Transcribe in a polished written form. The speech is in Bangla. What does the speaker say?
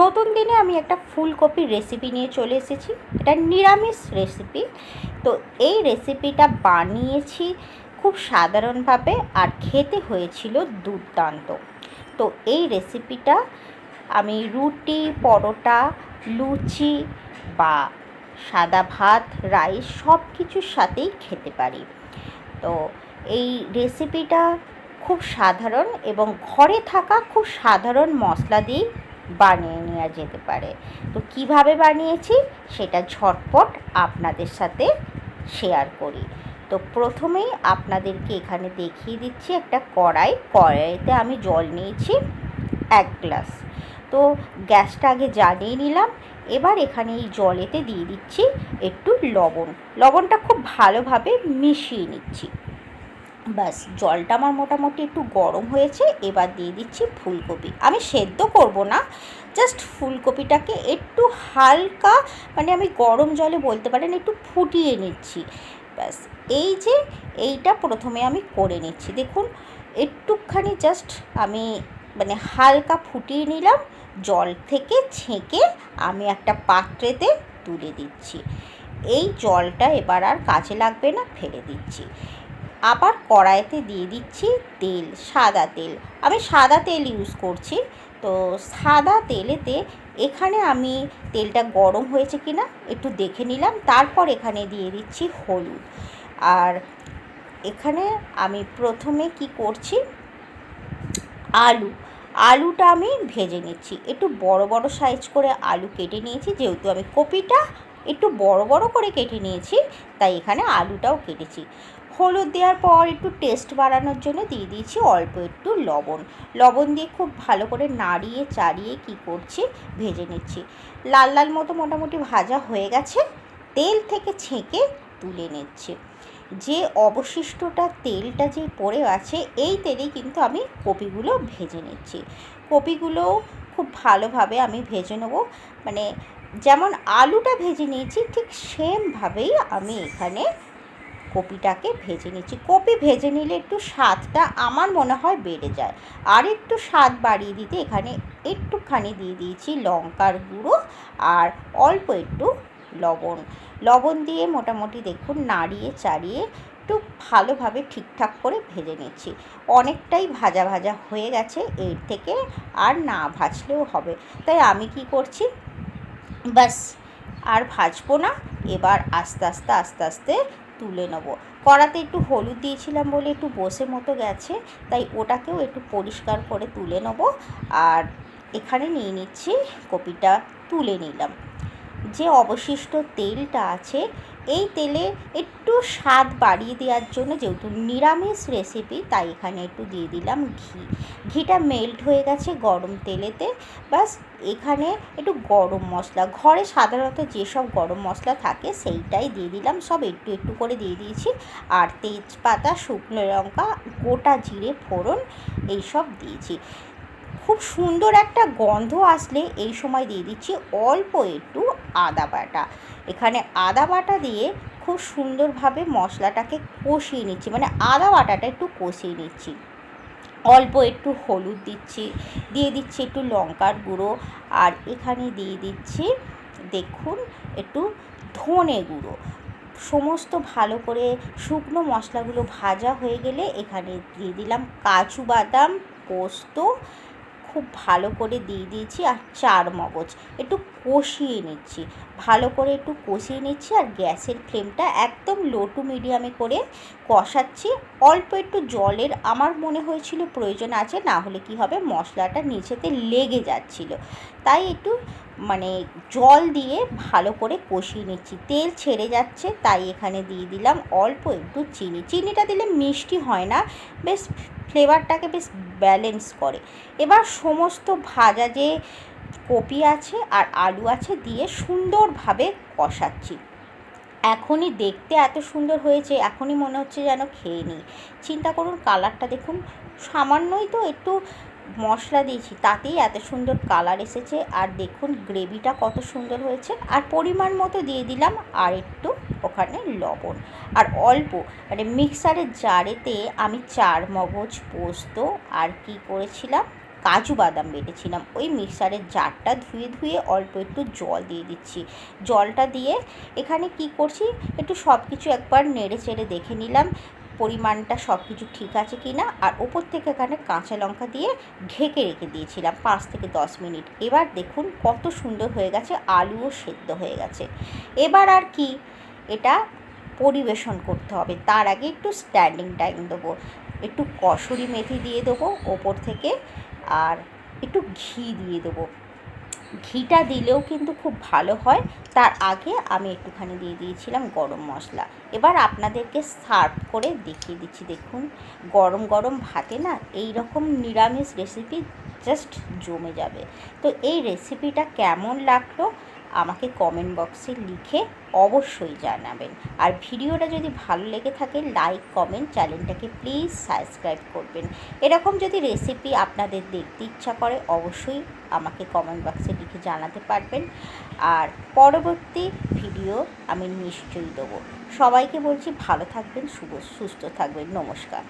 নতুন দিনে আমি একটা ফুলকপির রেসিপি নিয়ে চলে এসেছি। এটা নিরামিষ রেসিপি। তো এই রেসিপিটা বানিয়েছি খুব সাধারণভাবে, আর খেতে হয়েছিল দুর্দান্ত। তো এই রেসিপিটা আমি রুটি, পরোটা, লুচি বা সাদা ভাত, রাইস সব কিছুর সাথেই খেতে পারি। তো এই রেসিপিটা খুব সাধারণ এবং ঘরে থাকা খুব সাধারণ মশলা দিয়েই বানিয়ে নেওয়া যেতে পারে। তো কিভাবে বানিয়েছি সেটা ঝটপট আপনাদের সাথে শেয়ার করি। তো প্রথমেই আপনাদেরকে এখানে দেখিয়ে দিচ্ছি একটা কড়াইতে আমি জল নিয়েছি 1 গ্লাস। তো গ্যাসটা আগে জ্বালিয়ে নিলাম। এবার এখানে এই জলেতে দিয়ে দিচ্ছি একটু লবণটা খুব ভালোভাবে মিশিয়ে নিচ্ছি। ব্যাস, জলটা আমার মোটামুটি একটু গরম হয়েছে। এবার দিয়ে দিচ্ছি ফুলকপি। আমি সেদ্ধ করব না, জাস্ট ফুলকপিটাকে একটু হালকা, মানে আমি গরম জলে বলতে পারেন একটু ফুটিয়ে নিচ্ছি। ব্যাস, এইটা প্রথমে আমি করে নিচ্ছি। দেখুন, একটুখানি জাস্ট আমি মানে হালকা ফুটিয়ে নিলাম। জল থেকে ছেঁকে আমি একটা পাত্রেতে তুলে দিচ্ছি। এই জলটা এবার আর কাজে লাগবে না, ফেলে দিচ্ছি। আবার কড়াইতে দিয়ে দিচ্ছি তেল, সাদা তেল। আমি সাদা তেল ইউজ করছি। তো সাদা তেলেতে এখানে আমি তেলটা গরম হয়েছে কি না একটু দেখে নিলাম। তারপর এখানে দিয়ে দিচ্ছি হলুদ। আর এখানে আমি প্রথমে কি করছি, আলুটা আমি ভেজে নিচ্ছি। একটু বড় বড় সাইজ করে আলু কেটে নিয়েছি, যেহেতু আমি কপিটা একটু বড় বড় করে কেটে নিয়েছি, তাই এখানে আলুটাও কেটেছি। হলুদ দেওয়ার পর একটু টেস্ট বাড়ানোর জন্য দিয়ে দিয়েছি অল্প একটু লবণ দিয়ে খুব ভালো করে নাড়িয়ে চাড়িয়ে কী করছি, ভেজে নিচ্ছি। লাল লাল মতো মোটামুটি ভাজা হয়ে গেছে। তেল থেকে ছেঁকে তুলে নিচ্ছি। যে অবশিষ্টটা তেলটা যে পড়ে আছে, এই তেলেই কিন্তু আমি কপিগুলো ভেজে নিচ্ছি। কপিগুলো খুব ভালোভাবে আমি ভেজে নেব। মানে যেমন আলুটা ভেজে নিয়েছি ঠিক সেমভাবেই আমি এখানে কপিটাকে ভেজে নিচ্ছি। কপি ভেজে নিলে একটু স্বাদটা আমার মনে হয় বেড়ে যায়। আর একটু স্বাদ বাড়িয়ে দিতে এখানে একটুখানি দিয়ে দিয়েছি লঙ্কার গুঁড়ো আর অল্প একটু লবণ দিয়ে মোটামুটি দেখুন নাড়িয়ে চাড়িয়ে একটু ভালোভাবে ঠিকঠাক করে ভেজে নিচ্ছি। অনেকটাই ভাজা ভাজা হয়ে গেছে, এর থেকে আর না ভাজলেও হবে। তাই আমি কি করছি, ব্যাস আর ভাজবো না। এবার আস্তে আস্তে তুলে নেব। কড়াতে একটু হলুদ দিয়েছিলাম বলে একটু বসে মতো গেছে, তাই ওটাকেও একটু পরিষ্কার করে তুলে নেব। আর এখানে নিয়ে নিচ্ছি কপিটা, তুলে নিলাম। যে অবশিষ্ট তেলটা আছে, এই তেলে একটু স্বাদ বাড়িয়ে দেওয়ার জন্য, যেহেতু নিরামিষ রেসিপি, তাই এখানে একটু দিয়ে দিলাম ঘিটা মেল্ট হয়ে গেছে গরম তেলেতে। বাস, এখানে একটু গরম মশলা, ঘরে সাধারণত যেসব গরম মশলা থাকে সেইটাই দিয়ে দিলাম, সব একটু একটু করে দিয়ে দিয়েছি। আর তেজপাতা, শুকনো লঙ্কা, গোটা জিরে ফোড়ন এইসব দিয়েছি। খুব সুন্দর একটা গন্ধ আসলে এই সময় দিয়ে দিচ্ছি অল্প একটু আদা বাটা। এখানে আদা বাটা দিয়ে খুব সুন্দরভাবে মশলাটাকে কষিয়ে নিচ্ছি, মানে আদা বাটাটা একটু কষিয়ে নিচ্ছি। অল্প একটু হলুদ দিয়ে দিচ্ছি একটু লঙ্কার গুঁড়ো, আর এখানে দিয়ে দিচ্ছি দেখুন একটু ধনে গুঁড়ো। সমস্ত ভালো করে শুকনো মশলাগুলো ভাজা হয়ে গেলে এখানে দিয়ে দিলাম কাজু বাদাম, পোস্ত, খুব ভালো করে দিয়ে দিয়েছি, আর চারমগজ। একটু কষিয়ে নিচ্ছি, ভালো করে একটু কষিয়ে নিচ্ছি। আর গ্যাসের ফ্লেমটা একদম লো টু মিডিয়ামে করে কষাচ্ছি। অল্প একটু জলের আমার মনে হয়েছিল প্রয়োজন আছে, না হলে কি হবে, মশলাটা নিচেতে লেগে যাচ্ছিল। তাই একটু মানে জল দিয়ে ভালো করে কষিয়ে নিচ্ছি। তেল ছেড়ে যাচ্ছে, তাই এখানে দিয়ে দিলাম অল্প একটু চিনিটা দিলে মিষ্টি হয় না, বেশ ফ্লেভারটাকে বেশ ব্যালেন্স করে। এবার সমস্ত ভাজা যে কপি আছে আর আলু আছে দিয়ে সুন্দরভাবে কষাচ্ছি। এখনই দেখতে এত সুন্দর হয়েছে, এখনই মনে হচ্ছে যেন খেয়ে নিই। চিন্তা করুন, কালারটা দেখুন, সামান্যই তো একটু মশলা দিয়েছি, তাতেই এত সুন্দর কালার এসেছে। আর দেখুন গ্রেভিটা কত সুন্দর হয়েছে। আর পরিমাণ মতো দিয়ে দিলাম আর একটু ওখানে লবণ। আর অল্প মানে মিক্সারের জারেতে আমি চারমগজ, পোস্ত আর কি করেছিলাম, কাজু বাদাম বেটেছিলাম। ওই মিক্সারের জারটা ধুয়ে অল্প একটু জল দিয়ে দিচ্ছি। জলটা দিয়ে এখানে কি করছি, একটু সব কিছু একবার নেড়ে চেড়ে দেখে নিলাম পরিমাণটা সব কিছু ঠিক আছে কি না। আর ওপর থেকে এখানে কাঁচা লঙ্কা দিয়ে ঢেকে রেখে দিয়েছিলাম 5 থেকে 10 মিনিট। এবার দেখুন কত সুন্দর হয়ে গেছে, আলুও সেদ্ধ হয়ে গেছে। এবার আর কি, এটা পরিবেশন করতে হবে। তার আগে একটু স্ট্যান্ডিং টাইম দেবো, একটু কসুরি মেথি দিয়ে দেবো ওপর থেকে, আর একটু ঘি দিয়ে দেবো। ঘিটা দিলেও কিন্তু খুব ভালো হয়। তার আগে আমি একটুখানি দিয়ে দিয়েছিলাম গরম মশলা। এবার আপনাদেরকে সার্ভ করে দেখিয়ে দিচ্ছি। দেখুন গরম গরম ভাতে না এই রকম নিরামিষ রেসিপি জাস্ট জমে যাবে। তো এই রেসিপিটা কেমন লাগলো আমাকে কমেন্ট বক্সে লিখে অবশ্যই জানাবেন। আর ভিডিওটা যদি ভালো লেগে থাকে লাইক কমেন্ট, চ্যানেলটাকে প্লিজ সাবস্ক্রাইব করবেন। এরকম যদি রেসিপি আপনাদের দেখতে ইচ্ছা করে অবশ্যই আমাকে কমেন্ট বক্সে লিখে জানাতে পারবেন। আর পরবর্তী ভিডিও আমি নিশ্চয়ই দেবো। সবাইকে বলছি ভালো থাকবেন, সুস্থ থাকবেন। নমস্কার।